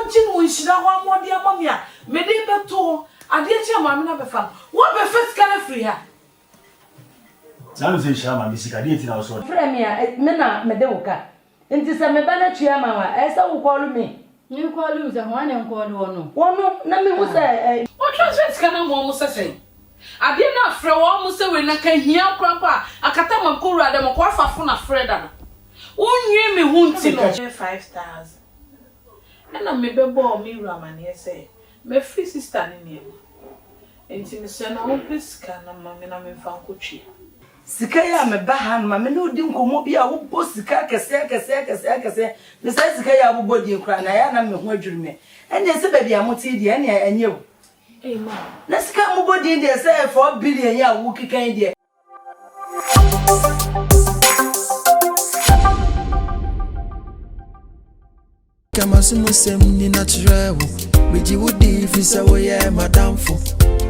continue nshira ho amode amame a me dey beto ade eche mama na be fa wo be first kana free ha na say shama mi sika dey tina so frɛ me a me na me de wo ka nti sɛ me ba na tua ma wa ɛsɛ wo call me ni call you sɛ ho ane call wono na me wo sɛ o transfer sika na mo sɛ ade na frɛ wo mo sɛ we na ka hia krapa akata mankoru ade mo kwa fafo na frɛ da wonwie me hu nti no 5000 na me bebo me ramane sɛ me free sister ne ne enti me sɛ na wo pesika na mama na me fa nkotwe sika ya me ba ha no mama no di nkomo bi a wo bo sika kese me sɛ sika ya wo bo di kra na ya na me ho adwuru me ɛne sɛ ba bia mo ti di ɛne ɛnyɛ wo ma na sika mo bo di de sɛ 4 billion ya wo kikan di kama sumusem ni natural meji wudi fisa wo ye madamfo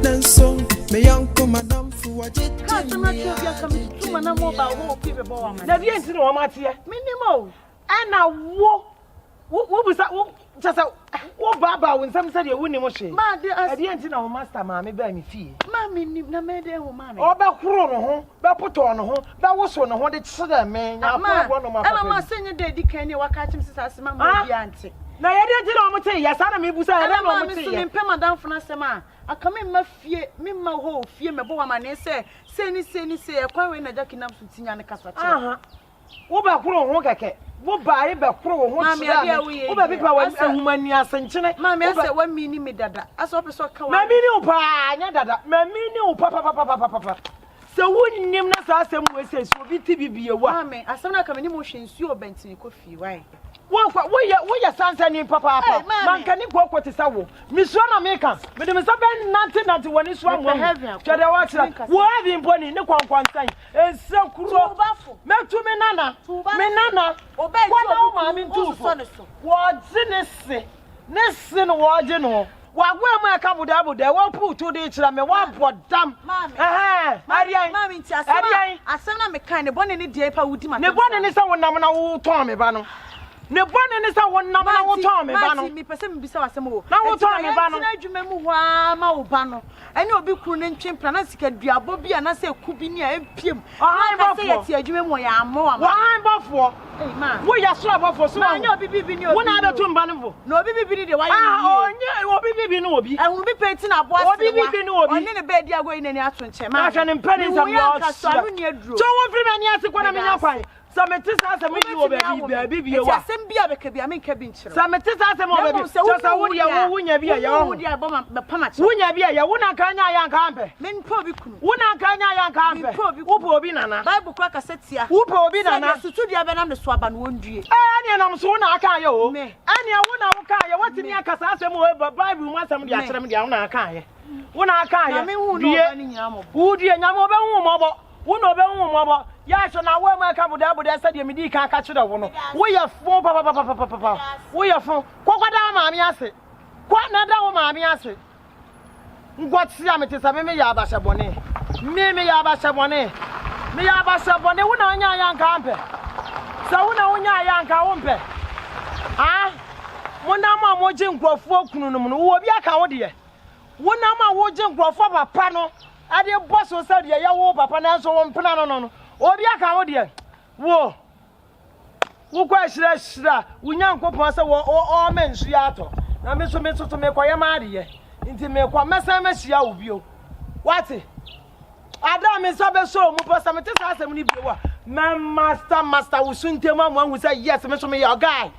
nanso me yanko madamfo waje kasama tobia kama tuma na mo ba wo pibe bo wa man na die ntino wo matie minimo ana wo busa wo chasa wo baba wo nsam sɛ de wo ni mo hwe ma de die ntino wo master ma me ba me fie ma me ni na me de wo ma me o be koro no ho be poto no ho be woso no ho de kyerɛ me nya afọ no ma papa ma senye de di kan ni waka chim sisa asema ma bi ante na ye de ntino wo te ya sa na me busa ya na wo te ya me pɛ madam funa sema akame ma fie me ma ho fie me bo wa ma ne se ni e kwa we na jakinam so tinya ne kasa kyerɛ wo ba koro ho keke wo ba ye be koro ho kyerɛ wo ba bi pa wa ahumani asenkyene ma me ase wa mi ni me dada aso pe so ka wa ma mi ni wo pa nya dada ma mi ni wo pa se wonnim na sa asem we se so bi ti bibie wa ma me asem na ka me ni mo hwe nsuo bentini ko fie why wo ya sansa ni papa man kan ni kokko te sawo mi so na me kan me de me sa ben nante woni so amwo twede wa kira wo abi mboni ne kwankwansan ense kuro metu me nana obe wo ma mi ntu wo dzi ne se no wo gye no wagwe mu aka buda wo putu de kira me wa bodam mami nti asem na me kan ne bone ne die pa wudi ma ne bone ne sa wonam na wo ton me ba no ne bone ne sa wonam na wo ton me ba no mi pese mi bisa wasem wo na wo ton me ba no na adwuma mu ho ama wo ba no ene obi kuru ne ntwempra na sika duabo bi na se kubi ni a empiem na se yeti adwuma mu ya amo wa han bofo wo ya so abofo so na obi bibi ni obi wo na abetu mba no vo na obi bibi ni de wa yi onye obi bibi no obi ehun bi peti na abo ase obi bibi no obi oni ne be di ago ina ni ato nche ma hwe ne mpani sam ya o so wo firi me ni ase kwa na me nya kwan sametisa asem bi wo baby bi wa asem bi abeka bi ame nka bi nkyere sametisa asem wo baby so wo dia wo nya bi ya wo dia bo ma pama wo nya bi ya wo na ka nya ya nka ampe men po bi kunu wo na ka nya ya nka ampe wo po obi nana bible kwa kasetia wo po obi nana studio be na me so aba no wondue ane nam so na aka ya o ane wo na wo ka ya watimi akasa asem wo bible mu asem dia kyerem dia wo na aka ya wo na aka ya wo die nyame obe hu mo bo wo na obe hu mo bo ya so na wo ma ka buda said me di kan ka kire wo no wo ye fo papa wo ye fo kokoda ma me ase kwa na da wo ma me ase ngwati am te sabe me ya abasha bone me ya abasha bone wo na anya ya nka ampe sa wo na wonya ya nka wo mpe mo na ma mo je nkrofo kunu no no wo bi aka wo de wo na ma wo je nkrofo papa no ade boss o said ya wo papa na so wo mpena no obi aka wo de wo kwa shira wunya nkopon se wo o mensu ya to na me so me kwa ma de ye nti me kwa mesa ma hia wo bio wati ada me so be so mu posa me tesa asem ni bio wa ma master wo suntem amu ahu say yes me so me your guy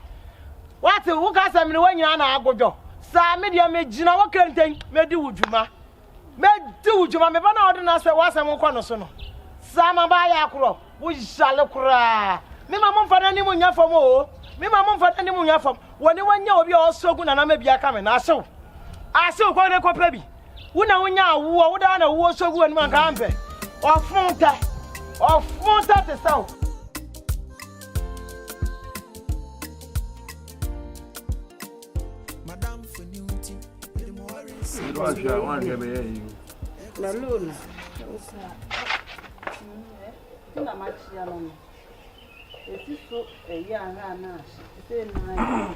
wati wo ka asem ni wanyina na agodwo sa me de me gina wo kenten me di wudwuma me ba na odi na se wasem ko no so no sama ba ya kuro wo jale kura me ma mo fada ni mo nya fam o me ma mo fada ni mo nya fam woni wanya obi o sogu na na ma bia ka me na asew ko ne ko pa bi wo na wonya awo wo da na wo sogu ani man ka ampe ofunta te saw madam for newty the more la luna na machia no esi so eya na se na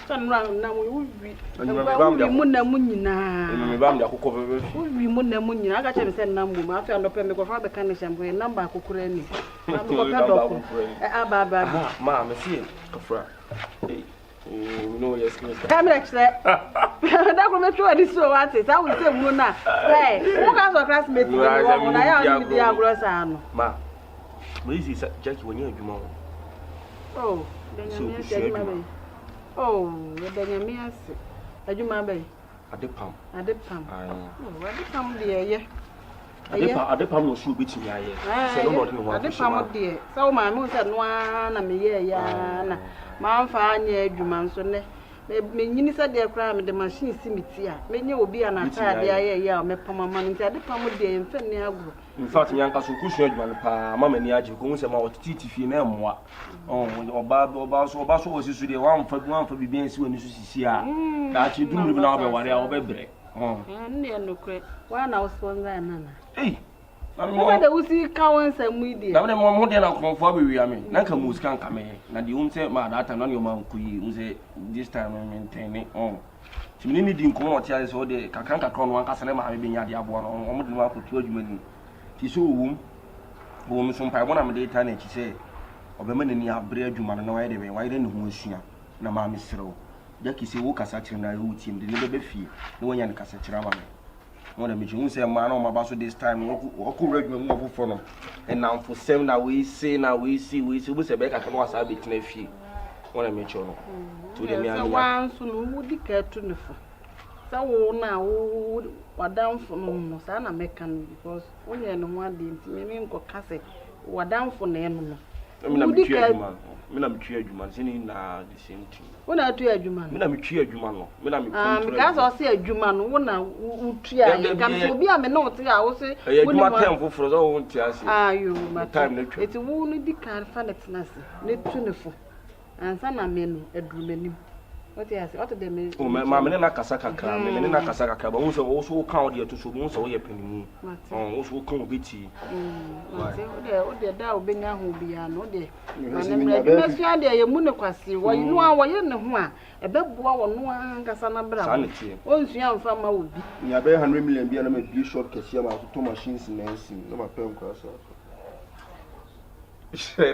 Son round now we will be Munamuna. Remember, I could cover We Munamuna. I got to send number. I found a pen because I can't shampoo number Kukureni. Mamma, see, Kafra. No, yes, I'm actually that will make sure this so what is. I will say Muna. Hey, who has a classmate? I am the Agrosano. Ma, where is Jackie when you're Jumon? Oh, then oh, then you mean I do my bay. At the pump. At the pump. Oh, at the pump, dear, yeah. At the pump was shoe beating my ear. At the pump, dear. So my moon said one, and me, yeah, Mount Fine, Juman, so me said their crime, the machine cemetery. Many will be an attack, yeah, me pump my money at the pump, dear, and Fanny Agro. In fact, young Castle Cushion, Mamma, and Yaji, goes about Titi Finemo. Oh, or Basso was the one for being so when you see her. That you do not what I will break. Oh, near no credit. One house for Nana. Hey, I'm more than we see cowards and we did. Now, more than a conformity, I mean, Nakamus can't come in. Now, the own said, my that on your mouth, who say this time I maintain it. Oh, she didn't come out here, so the Kakanka Crown one Casanema having at the one on the one for 12 minutes. She saw whom some by one of the time, and she said, of a man in your bread, you man, no idea why didn't who she na mammy throw. Jackie say, walk as such in a routine, the little bit fee, no one can such a one of me, say, man, on my basso this time, or could regular move for them. And now for 7 we see, we see, back at once I be fee. One of me, to the one soon would declare to the so now, what down from Sana Mecan because only no one did, maybe go cassette, what down for the animal. I mean, I'm cheered you, man, singing the same thing. When I do a Juman, I'm cheered you, man. Because I see a Juman, one who try and can be a minute. I will say, when I temple for the own tears. Ah, you, my time, it's a wounded declare fanatness, not tuneful. And Sana men a dream. What is what they mean? Oh, my Mamma Casaka, Mamma Casaka, but also count here to so most of your penny. Also come with you. The Dow being a who be an old. Must find a Munaquasi, while you know why you know a bed bow or no one Cassana Brown. Once young farmer would be. You have 100 million be a blue short cashier to two machines in Nancy, no my pen cross. Hey, you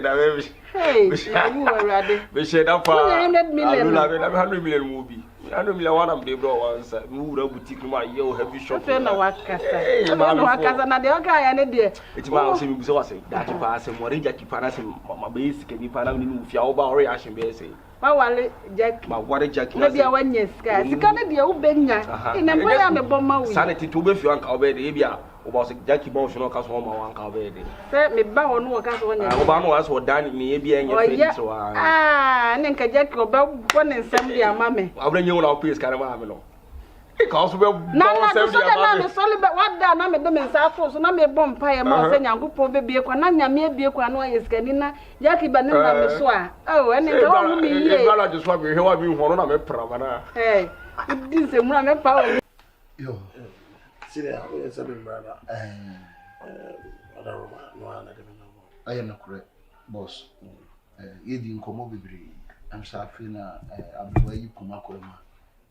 were ready. We said up 100 million movie. 100 million one of the bro once. Move up boutique my yo heavy shop. I know what Casa. Mamma, the guy and dear. It's about him so I say that you pass him, what Jackie Panas, my basic and you find out if you're over reaction, say. My Jack, my water Jack, maybe I went yes, guys. You can't be old Benya. In a way, I'm a bomber. Sanity to be your uncle Abia. Was Jackie Bosch no cast home one already. Let me bow on what one. Obama was what done me be and so and then Jack about one and some dear mammy. I'll bring you our piece, Caramelo. Because we're not solid, but what done? I'm a woman, so I'm a bomb pie, and I'm good for baby, Quanania, maybe a quanoa is Canina, Jackie Banana, Swa. Oh, and then all me, I just want to hear what you want to Pramana. Hey, it didn't say one power. See there, it's a brother. I am not correct, boss. You didn't come over. I'm suffering where you come up with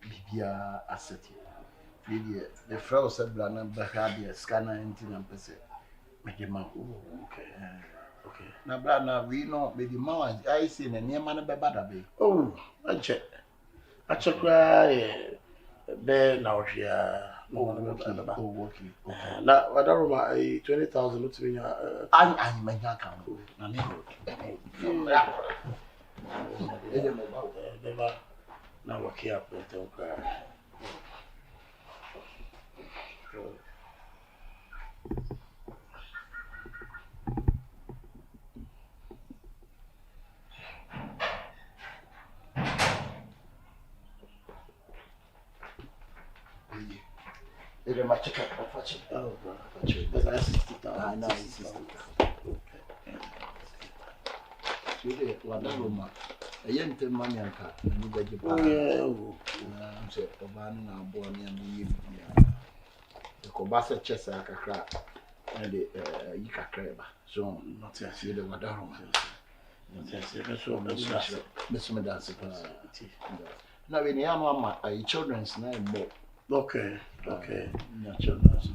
Bibia asset. The fraud said, Brana, Bahadia, scanner, and 10%. Make him out. Okay. Now, Brana, we know, baby, Mama, I see a near man about Badabe. Oh, I check. There now, here. Working. Now, whatever my 20,000 looks to me. I'm my account. Never now work here up with them. Ele machuca a faca. Oh, mas I know it's Chile, Wadaloma. A young money and cat, and you get your I'm saying, the man now born in the Cobasa chest like a crab, and the Yika crab. So, not to see the Wadaloma. Miss Madassa. Now we need ama children's na more. Okay. Yeah, children's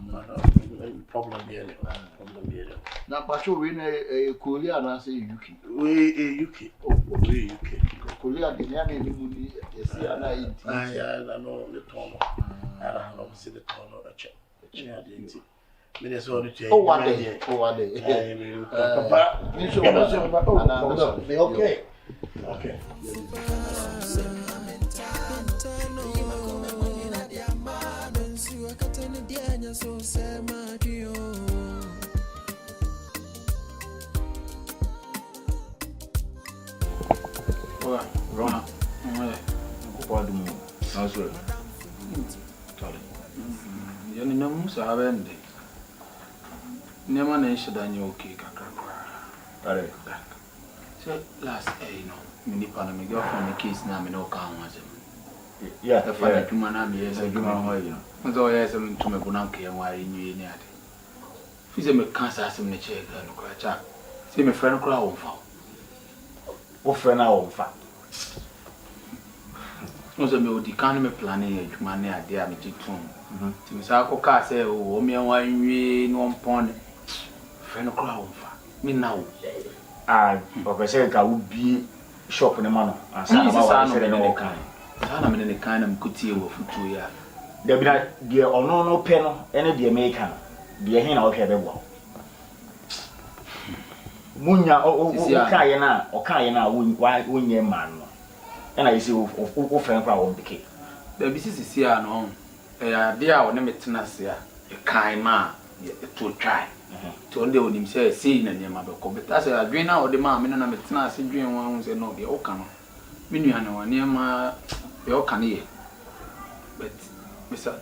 problem here. Now patrol we na Korea na say UK. We UK. We UK. Korea the name ni muni esi ana yi. I know the tono. I don't see the tono a check. Oh, one day. Papa, okay. Okay. Roma. Pode mu. Aso. Tole. Yani namu sahabende. Nema na nshidanye okay kakrakra. Tare. So last no. Mini pana me go from the case na me no ka anwaje. Yeah. The father juma na me yes juma ho yi no. Nzo yes me ntume bu na nka ye nware nwie ni ade. Fize me kansa asem ne che ga no kra cha. Se me friend kra wo fa. Wo friend na wo fa. Nzo me odi kan me planning adwuma ne ade a me titum. Ti me sa ko ka se o me nwa nwie no mpon. Friend kra wo fa. Me na wo. Professor ka ubi shop ne ma no. Asa na ba wa se ne kan. Sana me ne kan na mkutie wo futu ya. Da bi na de ono no pe no ene de America. De he na wo hwe bebo. Munya o ka ye na wo nye man no. Ena yisi o friend kwa wo beke. Da bi sisi a no. Ya de a wo ne metena se a. E kan ma to try. To onde onim se sei na nyama be ko beta se adwen na ode ma me na metena se dwen wan se no de o ka no me nua na wan nyama be o ka ne ye but mesa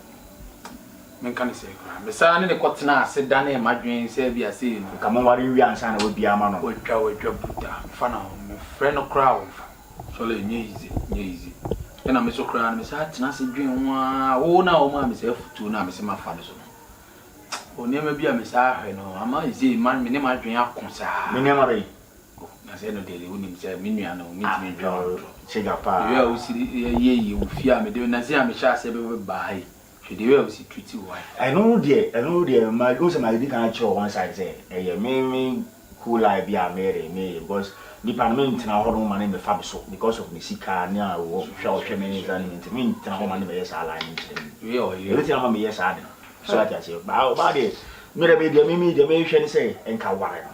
men kan se kra mesa ne ko tena se da na ma dwen se bia se no Ka mo wari wi ansa na obi ama no. o twa buta fa na me friend crowd so le nye easy na me so kra na mesa tena se dwen wa wo na o ma me se futu na me se ma fa no so Onema bia me sa hwe no ama izi man me ne ma dwen akonsa Me ne ma be. na se no de unim se me nua no mitimi dwen Chega pa. we o siri ye o fia me de na se a me sha se be bai hwe de we o si treaty why I know there my go say my di kan cho one side say me cool life bia me because department na ho no ma ne me fa so because of me sika ne a wo hwe me environment me na ho ma ne be yes ala ni we o ye everything am me yes ala so I say ba de me de me hwe ni say enka ware no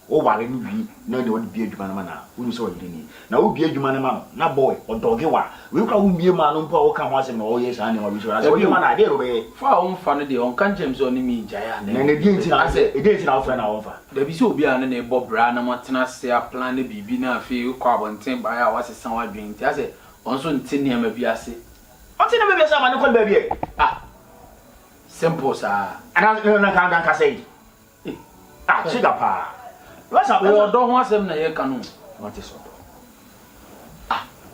o ware ni wi na de won bi adwuma na na wonu so wadi ni na wo bi adwuma na ma na boy o doge wa we kwa wo bie ma no mpo wo ka ho asem na wo yes ani ma bi so so wo ma na de ro be fa o mfa no de on kan James on mi jaya na ne di nti na e de nti na wo fa na wo fa da bi so obi an na e bo bra na matena se a plan na bibi na afi kwa abonten ba ya wasesa wadwen nti ase on so nti ne ma bi ase on ti na be asa ma ne ko ba bi simple sa ana na kan say chega pa what's up o do ho asem na ye ka no what is odo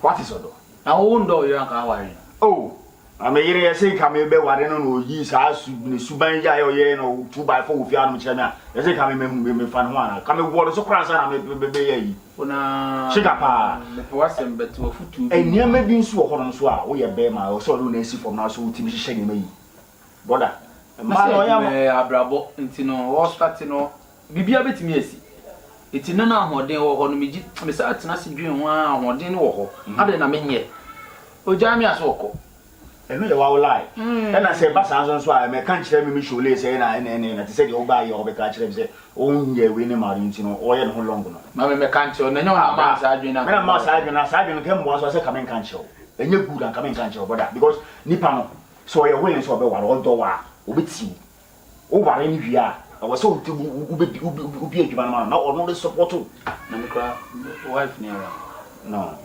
what is odo na wo ndo ye ka ware oh ameyire ye say ka me be ware no no yi sa su ne suban ya ye no 2x4 wo fi anu kire me a ye say ka me fan ho ana ka me wo so kran sa na me be ye yi ona chega pa me po asem betu ofutu enia ma bi nso wo ho no so a wo ye be ma o so do na si fom na so timi hye ne mayi boda ma no ya abrabo nti no wo start no bibia betimi asi eti na ahoden wo ho no meji me sa atena se dwen ho ahoden wo ho ade na menye oja mi aso ko eno ye wa wo lie na se ba san so a me kan kire me shole se na te se de o ba ye o be ka kire me se o nye we ne mari nti no o ye no long no ma me kan kire na nya wa ma sa dwen na me na ma sa dwen no ke mo so se ka men kan kire enye good an ka men kan kire boda because nipa no so ye we so be wa o do wa obeti o ware ni wi a o so ubi adwuma na o no le support na me kra wife ni ara no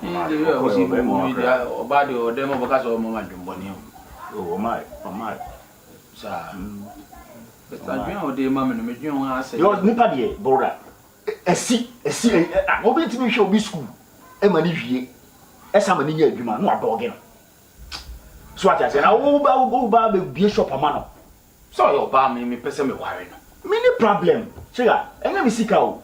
de we o si mo dia o ba de o de mo baka so mo ma dwumbo ni o my sa ta dwen o de ma me no me dwen o ase yo nipa de broda esi o beti mi hwe obi school e ma ni hwie esa ma ni nya adwuma no adoge no so ati ase na wo ba be bie shop ama no so yo ba me pese me ware no mini problem chega enye mi sika o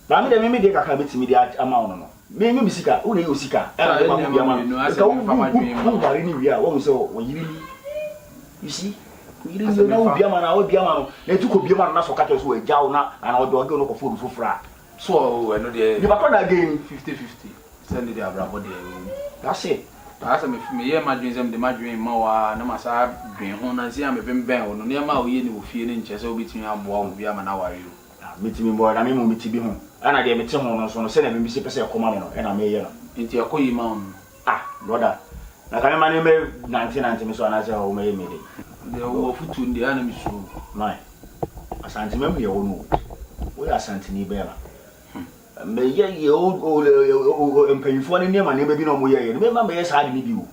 ba me de kaka betimi de ama no me misika wo na usika e ba mo bia ma ka wo ware ni wi a wo so wo yiri ni you see wo yiri ni na wo bia ma na wo bia ma no na tu ko bia ma na so ka to so agyaw na ana wo do no ko fo so fra so eno de ni ba ko na game 50-50 send the abrabo de that's it asa me ye madwin zem de madwin ma wa na masa dwen ho na sia me bemben wo no ne ma wo ye ni wo fie ne nche se obitimi aboa wo bia ma na ware yo mitimi mbo na me mu mitibi ho ana de meti ho no so no se na me bisi pese koma me no e na me ye no nti akoyi ma on brother na ka me ma ne me 1990 me so ana se o me ye me de wo futu ndi ana mi su nai asante me ye wo no wo ya asante ni be na me ye o empanyfo ne ne ma ne be bi no mo ye me ma me ye sa de ni bi wo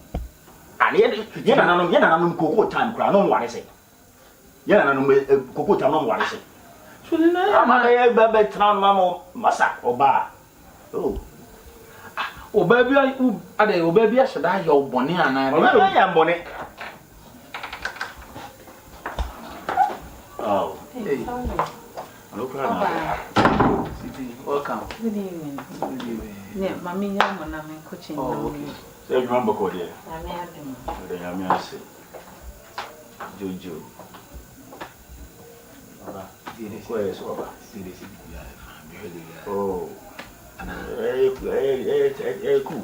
ani ye na nanom koko time kra no ware se ye na nanom koko time no ware se so ni na ma ye be tran ma mo masa oba oba bi ade oba bi ashada ya obone ana oba ya mbone hey hello Prana. Welcome. Good evening. Yeah, mommy, I'm coaching. Okay. So you remember code here? I'm Adam. Then I'm here say. Jojo. Baba. Where is Baba? Oh. Cool.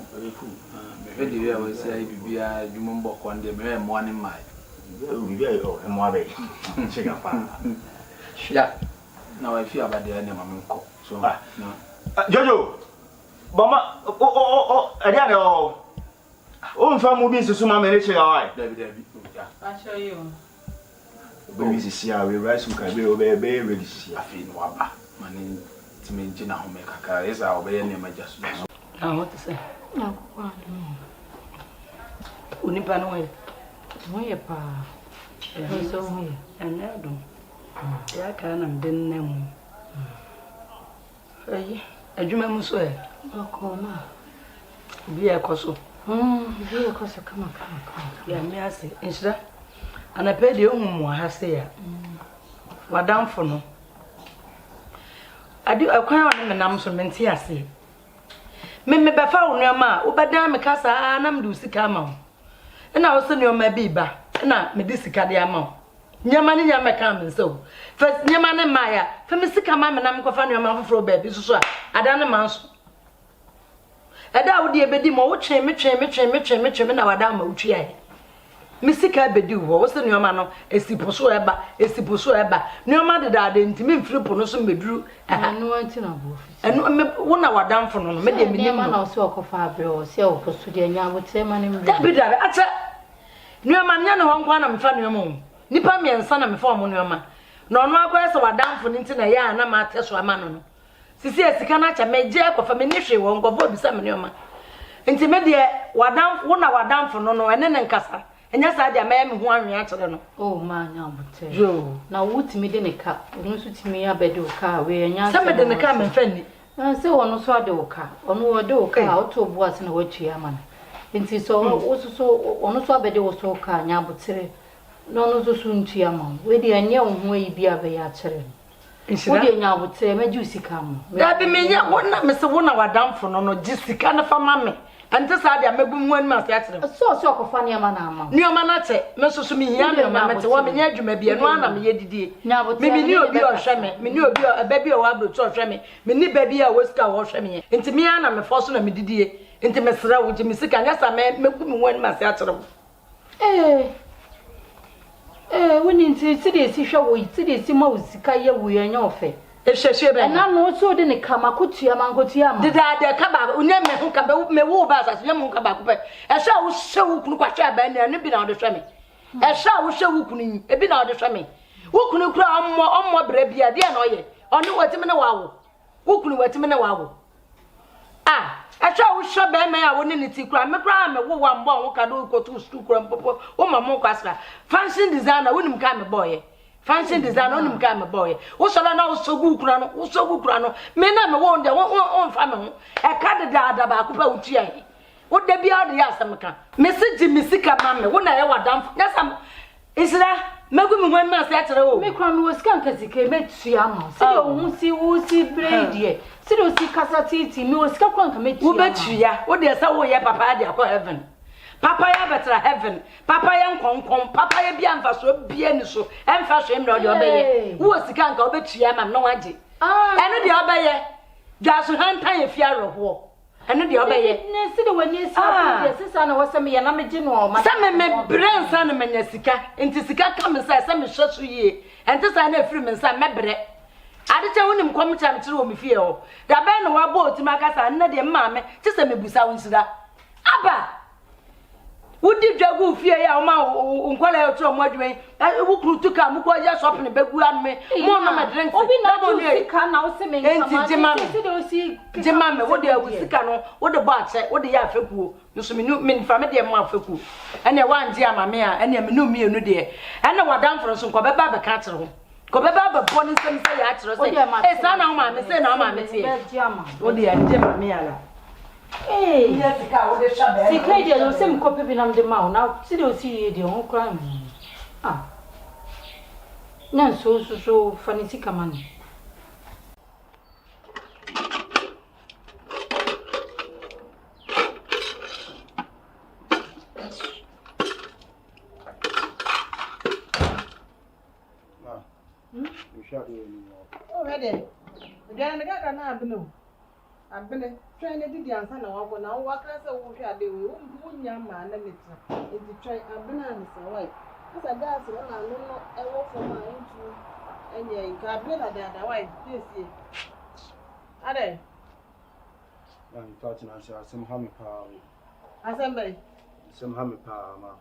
Me dey we say bibia dwumbo ko ndem me morning my. Bibia mo abe. Check up. Yeah. Now I feel about the name of so no. Jojo. Mama ada na o nfa mu bi nsusu ma mere che awai. Dabi. I'll show you. Baby sisi a we rice ka be be ready sisi. Afi no aba. Mani timi nji na ho me kaka. Esa obe ne ma jasu. Ah, what to say? No, kwa. Unipa no we. Moye pa. So we. And I don't. Ya ka na mden na mu. Adwuma mu so e. Okoma. Bi e koso. Bi e koso kama. Ya me ase. Nshira. Anape de ohum ha se ya. Wadamfo no. Adi akwan one menam so menti ase. Me befa wo nuama, wo bedan me kasa na mdu sika ma wo. Na wo se nuama bi ba. Na me di sika de ama wo. Nyama ni nyama kan me so. First nyama ne maya. Fe me sika ma me na me kofa nuama foforo ba bi so a. Ada ne man so. Ada wo de ebedi mo wo twen me na wada ma utwi ai. Me sika ebedi wo wo se nuama no esiposo eba. Nuama de da de ntimi mfiri po no so meduru. Anu anti na bo ofisi. Enu me wo na wadamfo no me de me nim. Ma na o se okofa abre o se okoso de nya wo te ma ne mre. Da bi da acha. Nuama nya ne ho nkwa na mfa nuama. Nipa miensa na mfa mo nuama. Na ono akwa se wadamfo ni nti na ya na ma teso ama no. Sisi esika na acha meje kofa me ni hwe wo nkofo bisa me nuama. Nti me de wadamfo wo na wadamfo no no ene ne nkasa. Enya sa dia me ho anwe akere no. Oh ma nya bote. Jo. Na wutimi de ne ka. Onu so timi abede o ka we enya. Sa me de ne ka me mfa ni. Na se wono so ade o ka. Onu wo de o ka o to bu ase na watua ama na. Nti so wo so onu so abede wo so ka nya botere. No no so ntua ama. We de anya wo ho yi bia be ya akere. Wo de nya botere me ju sika mo. Da bi me nya wo na me se wo na wadamfo no no ji sika na fa ma me. Ante sa dia megum hu anima se akere. So okofa ne ama na ama. Ni oma na che me so so me hia me ma me te wo me nya adwuma bia no ana me ye didie. Me ni obi o hwe me. Me ni obi o ba bi o wa bro to hwe me. Me ni ba bi a wo sika wo hwe me. Enti me ana me fo so na me didie. Enti me sra wo ji me sika nya sa me megum hu anima se akere. Woni nti ti de si hwe wo ti de si ma wo sika ye wo ye nya ofe. Ehwehwe be na no so de ne kama kotua mankotua ma dida de ka ba unya me hu ka be me wo ba sa nya mu ka ba ko pe ehwa wo hwe wo kunu kwa hwe ba na bi na wo de hwe me ehwa wo hwe wo kunu yi e bi na wo de hwe me wo kunu kura ommo bra bia de na oye onu watime na wawo wo kunu watime na wawo ehwa wo hwe ba me ya wo ne ti kura me kura me wo wa mbo wo ka do ko to school kura mpopo wo mamo kwasra fashion designer wo nim ka me boy fancy design onim ka me boy wo so na wo sogu kura no me na me wo nde wo mfa me ho e ka de da ba ko pa utua yi wo da bia de ya asem ka message misika ma me wo na ye wadam nyasam isira Megu me hwan ma se akyere wo. Me kwa me wosika nkasika me tua ma. Se de ohun si wo si braid se de o si kasa titi me wosika kwa nka me tua. Wo betua, wo de sa wo ye papa de akọ heaven. Papa ya betra heaven. Papa ya nkonkon, papa ya bia mfa so bia ni so. Emfa so emre de obeye. Wo wosika nka obetua ma no waje. Eno de obeye. Jaso hantan ye fia roho. Eno de obeye. Ne se de wani si apo de sisa na wose me ya na me gi no ma. Sa me brain sa na manya sika. Enti sika ka me sa me hwe so yie. Enti sa na afiri me sa me bre. Ade che wonim kom cha me kire wo me fie ho. Da ben no wa bo otima ka sa na de mma me ti se me busa wo nsida. Aba. Wudi dwagu fie ya o ma nkwala ya tro mo adwen. Wo krutu ka mu ko ya shop ne begu an me. Mo no me drink. Obi na do sika na wo se me nka ma. Se de o si Jema me wo de awusika no wo de bo ache wo de ya afekuo nso me fa me de mo afekuo ene wa nje amame a ene me no mienu de ene wadanfo nso ko beba be ka kire ho ko beba be bo ni sem se ya kire se e sa na wo ma me se na wo ma me te wo de nje mame ala ya sika wo de sha be sika de no se me ko pebi na me de ma na se de o si ye de ho kra na so fani sika mani Already. Then the guy na abno. Abne, try na didi ansa na wako na waka se wo hwa de wo nya ma na metra. Enti try abna na se wai. Asa gas na no e wo for ma ntu enye nka abne na da wai desie. Ade. I'm talking to you. Some hammy power. Asembe. Some hammy power, ma.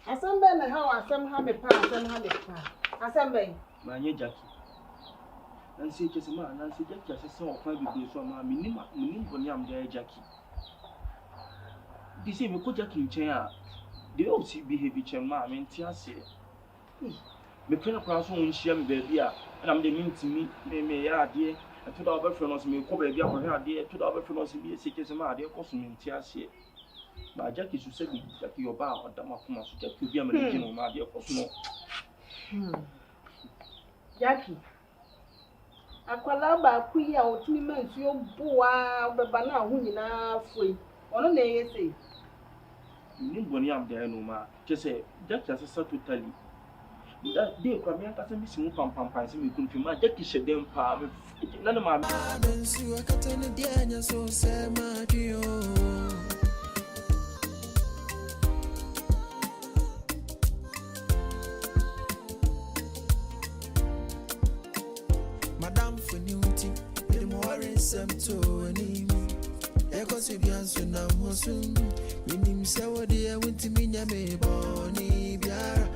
Asembe na ha asem ha me pa asem ha me pa. Asembe. Ma nye Jackie. Nancy just ma Nancy Jackie as so kwa bi so ma minim boni am dey Jackie. Di say me ko Jackie nchen a dey o si behave chen ma me nti ase. Me pena kwa so nhia me ba bi a na me dey mintimi me ya ade to da obefre no so me ko ba bi akwa ade to da obefre no so bi se kese ma ade ko so me nti ase. Ba Jackie so say Jackie your ba odama kuma so Jackie obi am dey no ma ade ko so no. Jackie. Akwala ba ku ya otimi mansu yo boa obeba na hu nyina foi. Ono na yese. Ni boni am dey no ma. Kese Jackie asesa totally. That day kwa me akasa mi simu pam se me kunfima Jackie shedem pa me na na ma. Bensu akatene dianya so se ma dio. Madam for newty, with more some to any. Echoes of Yanson, I'm Hosun. Minim Sawa, dear, went to me, Bɔne biara.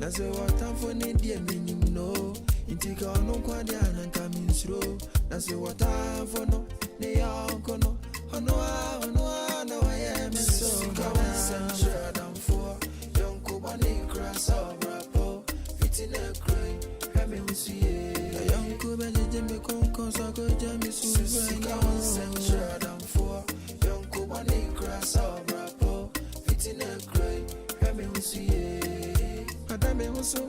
Na so what I'm for India, minim no. Intika no quadian and coming through. Na so what I'm for no, they are no. Oh no, I am so come Adanfo, young Bɔne cross over po, fitting a crane. Me see a young Cuban Jimmy Conco, so good Jamie Susan Adanfo, young Cuban cross over po, fitting a crane. Me see a Madame was so